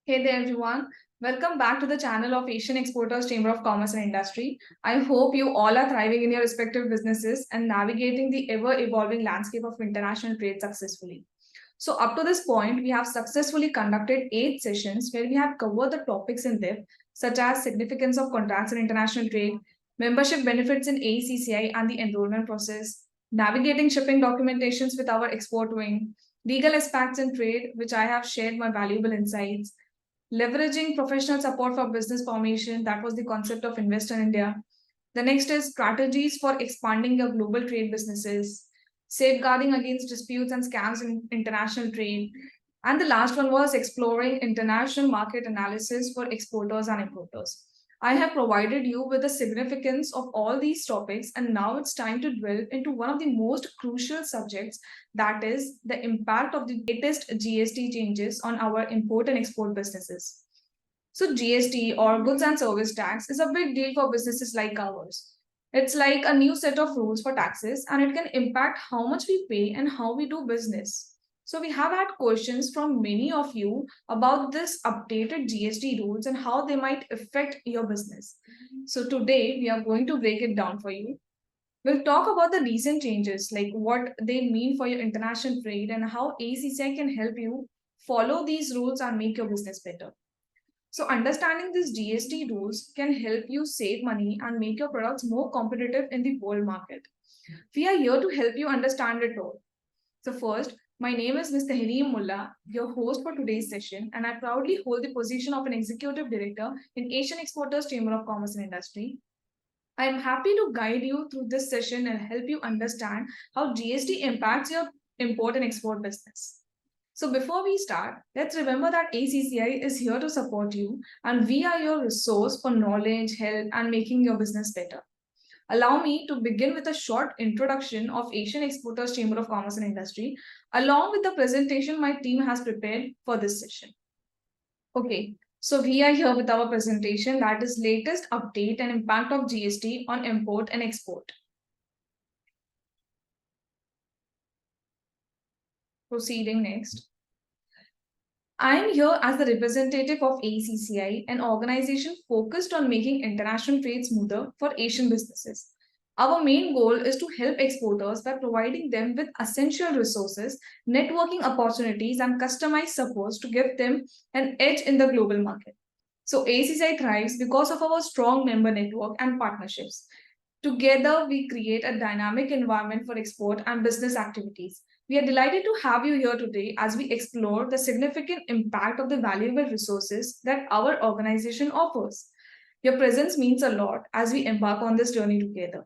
Hey there, everyone. Welcome back to the channel of Asian Exporters Chamber of Commerce and Industry. I hope you all are thriving in your respective businesses and navigating the ever evolving landscape of international trade successfully. So, up to this point, we have successfully conducted 8 sessions where we have covered the topics in depth, such as significance of contracts in international trade, membership benefits in AECCI and the enrollment process, navigating shipping documentations with our export wing, legal aspects in trade, which I have shared my valuable insights, leveraging professional support for business formation. That was the concept of Invest in India. The next is strategies for expanding your global trade businesses, safeguarding against disputes and scams in international trade. And the last one was exploring international market analysis for exporters and importers. I have provided you with the significance of all these topics, and now it's time to delve into one of the most crucial subjects, that is, the impact of the latest GST changes on our import and export businesses. So, GST or goods and service tax is a big deal for businesses like ours. It's like a new set of rules for taxes, and it can impact how much we pay and how we do business. So, we have had questions from many of you about this updated GST rules and how they might affect your business. So, today we are going to break it down for you. We'll talk about the recent changes, like what they mean for your international trade and how ACCI can help you follow these rules and make your business better. So, understanding these GST rules can help you save money and make your products more competitive in the world market. We are here to help you understand it all. So, first, my name is Mr. Hareem Mullah, your host for today's session, and I proudly hold the position of an executive director in Asian Exporters Chamber of Commerce and Industry. I am happy to guide you through this session and help you understand how GST impacts your import and export business. So before we start, let's remember that ACCI is here to support you, and we are your resource for knowledge, help, and making your business better. Allow me to begin with a short introduction of Asian Exporters Chamber of Commerce and Industry, along with the presentation my team has prepared for this session. Okay, so we are here with our presentation, that is latest update and impact of GST on import and export. Proceeding next. I am here as the representative of ACCI, an organization focused on making international trade smoother for Asian businesses. Our main goal is to help exporters by providing them with essential resources, networking opportunities, and customized supports to give them an edge in the global market. So, ACCI thrives because of our strong member network and partnerships. Together, we create a dynamic environment for export and business activities. We are delighted to have you here today as we explore the significant impact of the valuable resources that our organization offers. Your presence means a lot as we embark on this journey together.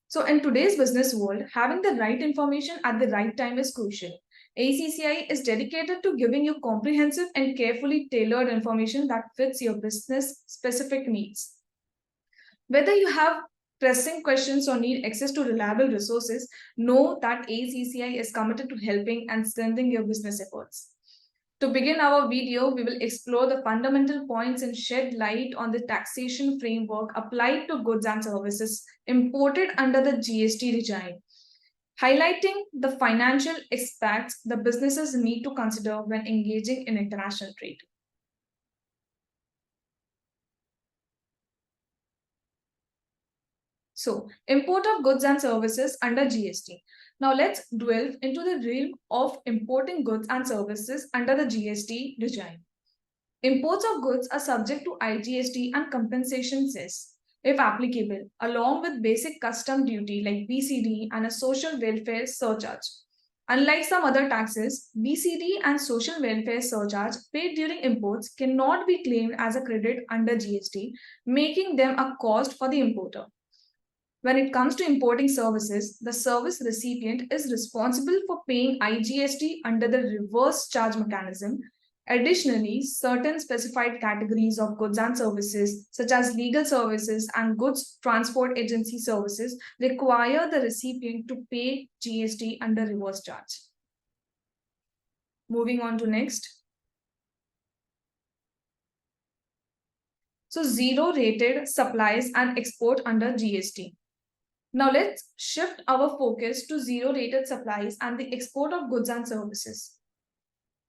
So, in today's business world, having the right information at the right time is crucial. ACCI is dedicated to giving you comprehensive and carefully tailored information that fits your business specific needs. Whether you have pressing questions or need access to reliable resources, know that ACCI is committed to helping and strengthening your business efforts. To begin our video, we will explore the fundamental points and shed light on the taxation framework applied to goods and services imported under the GST regime, highlighting the financial aspects the businesses need to consider when engaging in international trade. So, import of goods and services under GST. Now, let's delve into the realm of importing goods and services under the GST regime. Imports of goods are subject to IGST and compensation cess, if applicable, along with basic custom duty like BCD and a social welfare surcharge. Unlike some other taxes, BCD and social welfare surcharge paid during imports cannot be claimed as a credit under GST, making them a cost for the importer. When it comes to importing services, the service recipient is responsible for paying IGST under the reverse charge mechanism. Additionally, certain specified categories of goods and services, such as legal services and goods transport agency services, require the recipient to pay GST under reverse charge. Moving on to next. So, zero rated supplies and export under GST. Now let's shift our focus to zero rated supplies and the export of goods and services.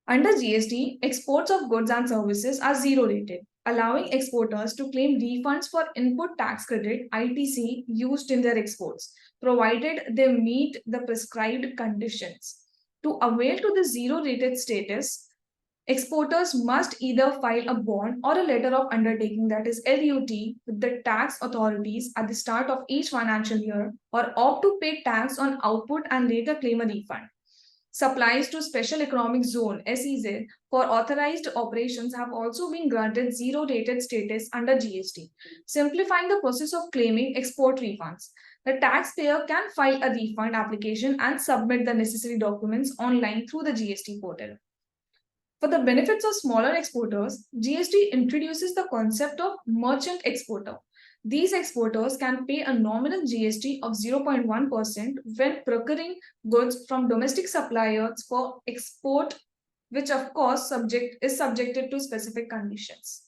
Under GST, exports of goods and services are zero rated, allowing exporters to claim refunds for input tax credit (ITC) used in their exports, provided they meet the prescribed conditions. To avail to the zero rated status, exporters must either file a bond or a letter of undertaking, that is LUT, with the tax authorities at the start of each financial year, or opt to pay tax on output and later claim a refund. Supplies to Special Economic Zone (SEZ) for authorized operations have also been granted zero rated status under GST, simplifying the process of claiming export refunds. The taxpayer can file a refund application and submit the necessary documents online through the GST portal. For the benefits of smaller exporters, GST introduces the concept of merchant exporter. These exporters can pay a nominal GST of 0.1% when procuring goods from domestic suppliers for export, which of course is subjected to specific conditions.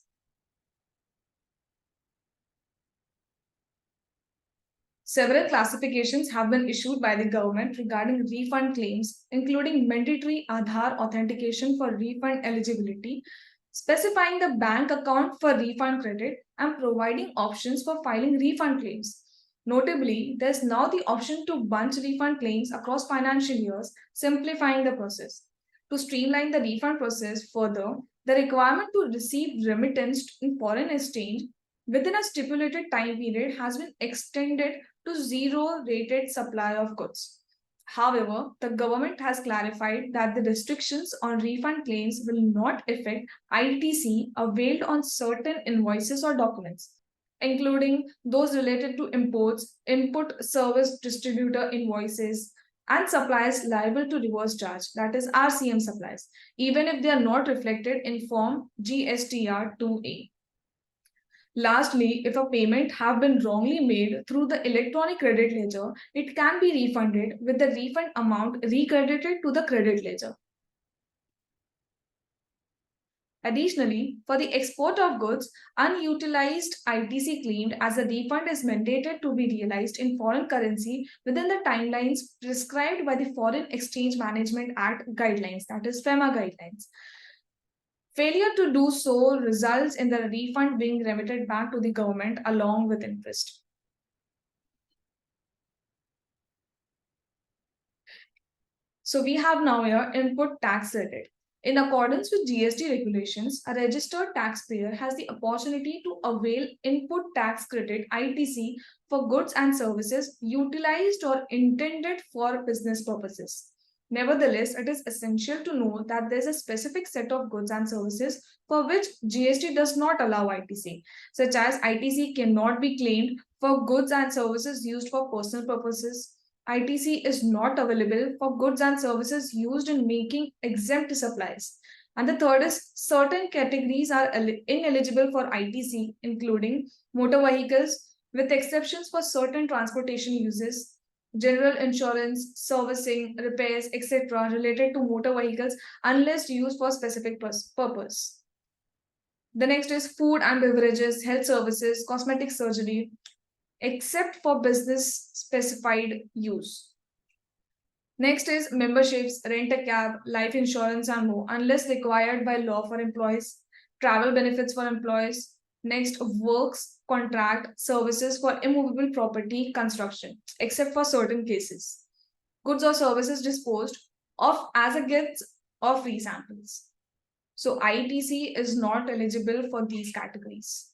Several classifications have been issued by the government regarding refund claims, including mandatory Aadhaar authentication for refund eligibility, specifying the bank account for refund credit, and providing options for filing refund claims. Notably, there's now the option to bunch refund claims across financial years, simplifying the process. To streamline the refund process further, the requirement to receive remittance in foreign exchange within a stipulated time period has been extended to zero rated supply of goods. However, the government has clarified that the restrictions on refund claims will not affect ITC availed on certain invoices or documents, including those related to imports, input service distributor invoices, and suppliers liable to reverse charge, that is RCM supplies, even if they are not reflected in Form GSTR 2A. Lastly, if a payment have been wrongly made through the electronic credit ledger, it can be refunded with the refund amount recredited to the credit ledger. Additionally, for the export of goods, unutilized ITC claimed as a refund is mandated to be realized in foreign currency within the timelines prescribed by the Foreign Exchange Management Act guidelines, that is FEMA guidelines. Failure to do so results in the refund being remitted back to the government along with interest. So we have now here input tax credit. In accordance with GST regulations, a registered taxpayer has the opportunity to avail input tax credit (ITC) for goods and services utilized or intended for business purposes. Nevertheless, it is essential to know that there is a specific set of goods and services for which GST does not allow ITC, such as ITC cannot be claimed for goods and services used for personal purposes. ITC is not available for goods and services used in making exempt supplies. And the third is certain categories are ineligible for ITC, including motor vehicles, with exceptions for certain transportation uses, general insurance, servicing, repairs, etc., related to motor vehicles, unless used for specific purpose. The next is food and beverages, health services, cosmetic surgery, except for business specified use. Next is memberships, rent a cab, life insurance, and more, unless required by law for employees, travel benefits for employees. Next, works, contract, services for immovable property construction, except for certain cases. Goods or services disposed of as a gift or free samples. So ITC is not eligible for these categories.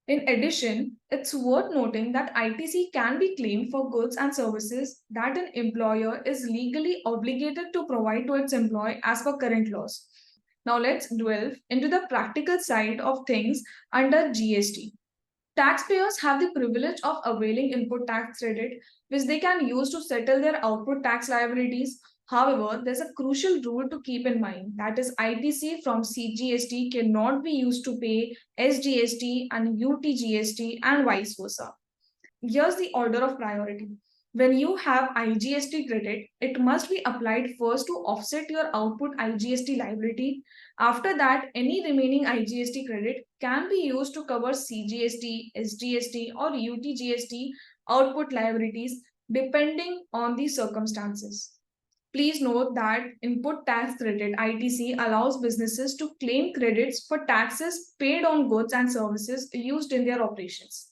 In addition, it's worth noting that ITC can be claimed for goods and services that an employer is legally obligated to provide to its employee as per current laws. Now let's delve into the practical side of things under GST. Taxpayers have the privilege of availing input tax credit, which they can use to settle their output tax liabilities. However, there's a crucial rule to keep in mind, that is ITC from CGST cannot be used to pay SGST and UTGST and vice versa. Here's the order of priority. When you have IGST credit, it must be applied first to offset your output IGST liability. After that, any remaining IGST credit can be used to cover CGST, SGST, or UTGST output liabilities depending on the circumstances. Please note that input tax credit ITC allows businesses to claim credits for taxes paid on goods and services used in their operations.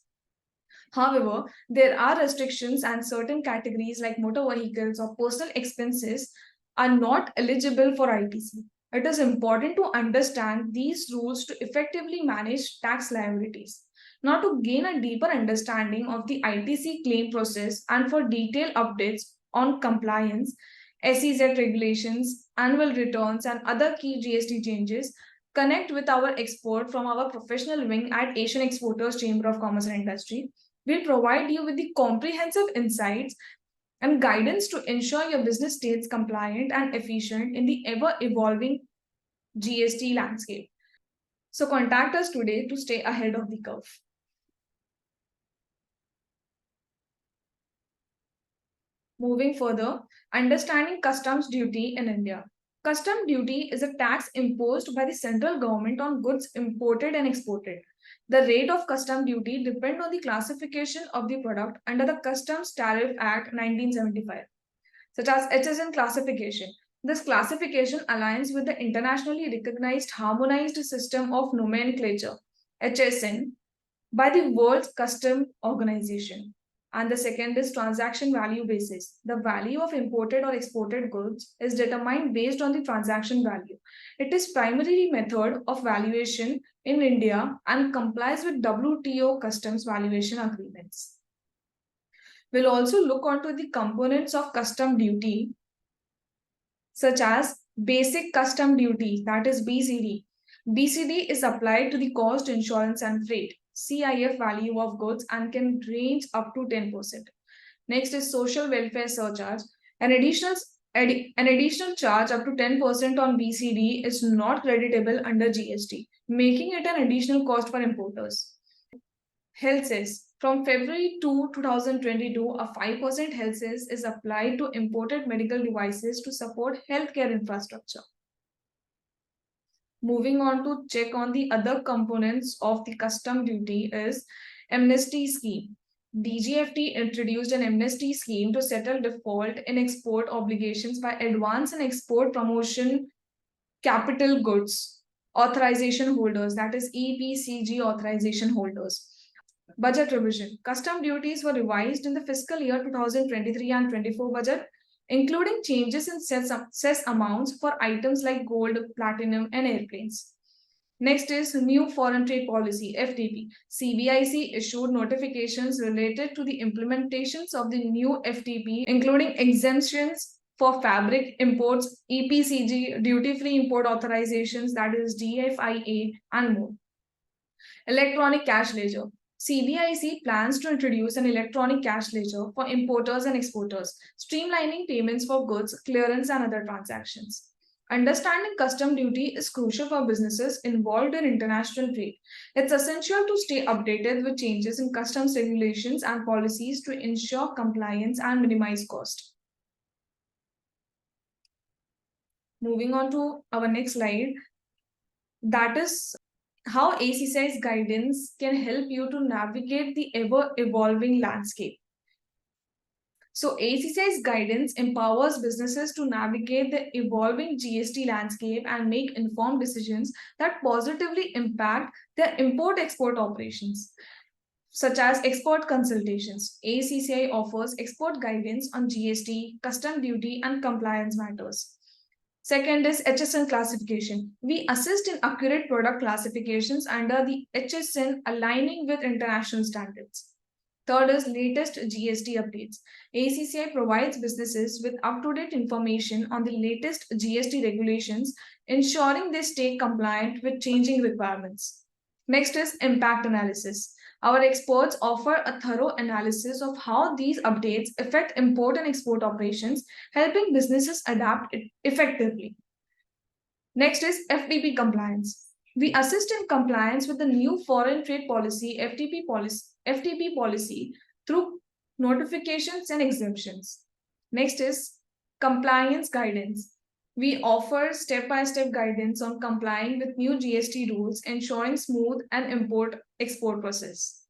However, there are restrictions and certain categories like motor vehicles or personal expenses are not eligible for ITC. It is important to understand these rules to effectively manage tax liabilities. Now, to gain a deeper understanding of the ITC claim process and for detailed updates on compliance, SEZ regulations, annual returns, and other key GST changes, connect with our expert from our professional wing at Asian Exporters Chamber of Commerce and Industry. We'll provide you with the comprehensive insights and guidance to ensure your business stays compliant and efficient in the ever evolving GST landscape. So, contact us today to stay ahead of the curve. Moving further, understanding customs duty in India. Custom duty is a tax imposed by the central government on goods imported and exported. The rate of custom duty depends on the classification of the product under the Customs Tariff Act 1975, such as HSN classification. This classification aligns with the internationally recognized harmonized system of nomenclature, HSN, by the World Custom Organization. And the second is transaction value basis. The value of imported or exported goods is determined based on the transaction value. It is primary method of valuation in India and complies with WTO customs valuation agreements. We'll also look onto the components of custom duty, such as basic custom duty, that is BCD. BCD is applied to the cost, insurance, and freight. CIF value of goods and can range up to 10%. Next is social welfare surcharge. An additional charge up to 10% on BCD is not creditable under GST, making it an additional cost for importers. Health cess. From February 2, 2022, a 5% health cess is applied to imported medical devices to support healthcare infrastructure. Moving on to check on the other components of the custom duty is amnesty scheme. DGFT introduced an amnesty scheme to settle default in export obligations by advance and export promotion capital goods authorization holders, that is AECCI authorization holders. Budget revision. Custom duties were revised in the fiscal year 2023 and 24 budget, including changes in cess amounts for items like gold, platinum, and airplanes. Next is new foreign trade policy, FTP. CBIC issued notifications related to the implementations of the new FTP, including exemptions for fabric imports, EPCG, duty-free import authorizations, that is DFIA, and more. Electronic cash ledger. CBIC plans to introduce an electronic cash ledger for importers and exporters, streamlining payments for goods, clearance, and other transactions. Understanding custom duty is crucial for businesses involved in international trade. It's essential to stay updated with changes in customs regulations and policies to ensure compliance and minimize cost. Moving on to our next slide, that is how ACCI's guidance can help you to navigate the ever-evolving landscape. So ACCI's guidance empowers businesses to navigate the evolving GST landscape and make informed decisions that positively impact their import-export operations, such as export consultations. ACCI offers export guidance on GST, custom duty, and compliance matters. Second is HSN classification. We assist in accurate product classifications under the HSN aligning with international standards. Third is latest GST updates. ACCI provides businesses with up-to-date information on the latest GST regulations, ensuring they stay compliant with changing requirements. Next is impact analysis. Our experts offer a thorough analysis of how these updates affect import and export operations, helping businesses adapt effectively. Next is FTP compliance. We assist in compliance with the new foreign trade policy, FTP policy through notifications and exemptions. Next is compliance guidance. We offer step-by-step guidance on complying with new GST rules, ensuring smooth and import-export process.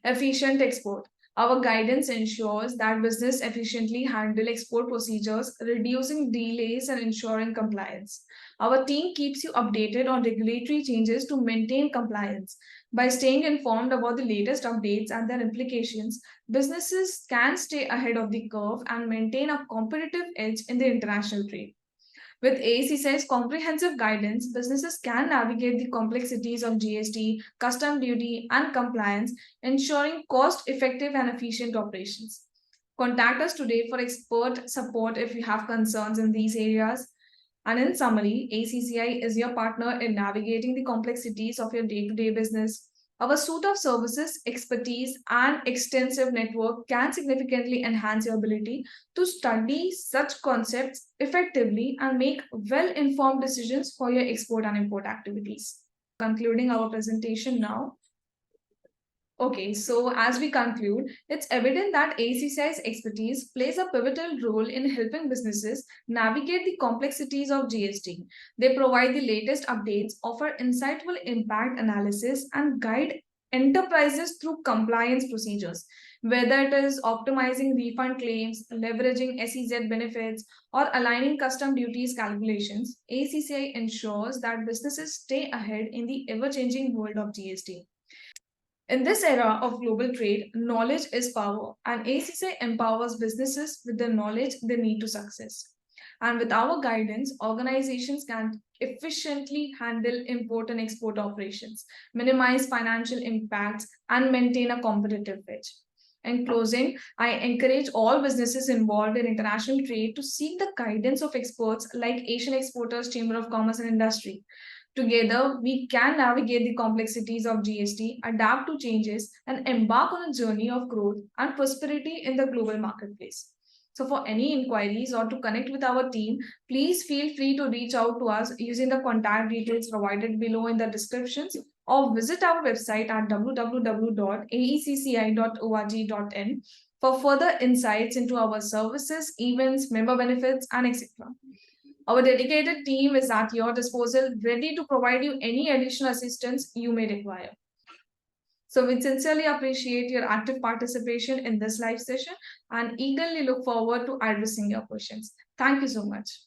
Efficient export. Our guidance ensures that business efficiently handle export procedures, reducing delays and ensuring compliance. Our team keeps you updated on regulatory changes to maintain compliance. By staying informed about the latest updates and their implications, businesses can stay ahead of the curve and maintain a competitive edge in the international trade. With AECCI's comprehensive guidance, businesses can navigate the complexities of GST, custom duty, and compliance, ensuring cost effective and efficient operations. Contact us today for expert support if you have concerns in these areas. And in summary, ACCI is your partner in navigating the complexities of your day to day business. Our suite of services, expertise, and extensive network can significantly enhance your ability to study such concepts effectively and make well informed decisions for your export and import activities. Concluding our presentation now. Okay, so as we conclude, it's evident that ACCI's expertise plays a pivotal role in helping businesses navigate the complexities of GST. They provide the latest updates, offer insightful impact analysis, and guide enterprises through compliance procedures. Whether it is optimizing refund claims, leveraging SEZ benefits, or aligning custom duties calculations, ACCI ensures that businesses stay ahead in the ever changing world of GST. In this era of global trade, knowledge is power, and ACCI empowers businesses with the knowledge they need to success. And with our guidance, organizations can efficiently handle import and export operations, minimize financial impacts, and maintain a competitive edge. In closing, I encourage all businesses involved in international trade to seek the guidance of experts like Asian Exporters Chamber of Commerce and Industry. Together, we can navigate the complexities of GST, adapt to changes, and embark on a journey of growth and prosperity in the global marketplace. So, for any inquiries or to connect with our team, please feel free to reach out to us using the contact details provided below in the descriptions or visit our website at www.aecci.org.in for further insights into our services, events, member benefits, and etc. Our dedicated team is at your disposal, ready to provide you any additional assistance you may require. So we sincerely appreciate your active participation in this live session and eagerly look forward to addressing your questions. Thank you so much.